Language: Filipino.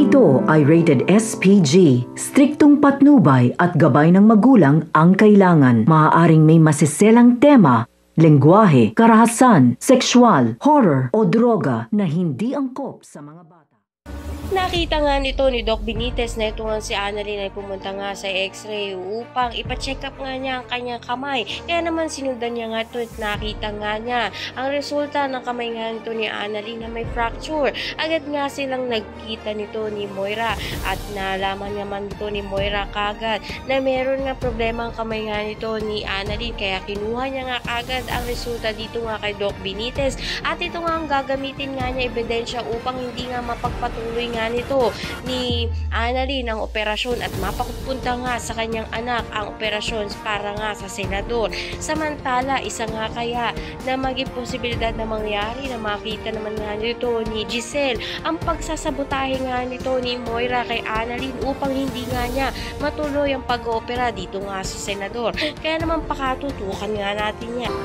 ito ay rated SPG. Striktong patnubay at gabay ng magulang ang kailangan. Maaaring may masiselang tema, lengguwahe, karahasan, sexual, horror o droga na hindi angkop sa mga bata. Nakita nga nito ni Doc Benitez na ito nga si Annalyn ay pumunta nga sa x-ray upang ipacheck up nga niya ang kanyang kamay. Kaya naman sinundan niya nga ito at nakita nga niya ang resulta ng kamay nga nito ni Annalyn na may fracture. Agad nga silang nagkita nito ni Moira at nalaman naman nito ni Moira kagad na meron nga problema ang kamay nga nito ni Annalyn. Kaya kinuha niya nga kagad ang resulta dito nga kay Doc Benitez at ito nga ang gagamitin nga niya ebidensya upang hindi nga mapagpatuloy nga nito ni Annalyn ang operasyon at mapapunta nga sa kanyang anak ang operasyon para nga sa senador. Samantala, isa nga kaya na maging posibilidad na mangyari na makita naman nga nito ni Giselle ang pagsasabotahe nga nito ni Moira kay Annalyn upang hindi nga niya matuloy ang pag-oopera dito nga sa senador. Kaya naman pakatutukan nga natin yan.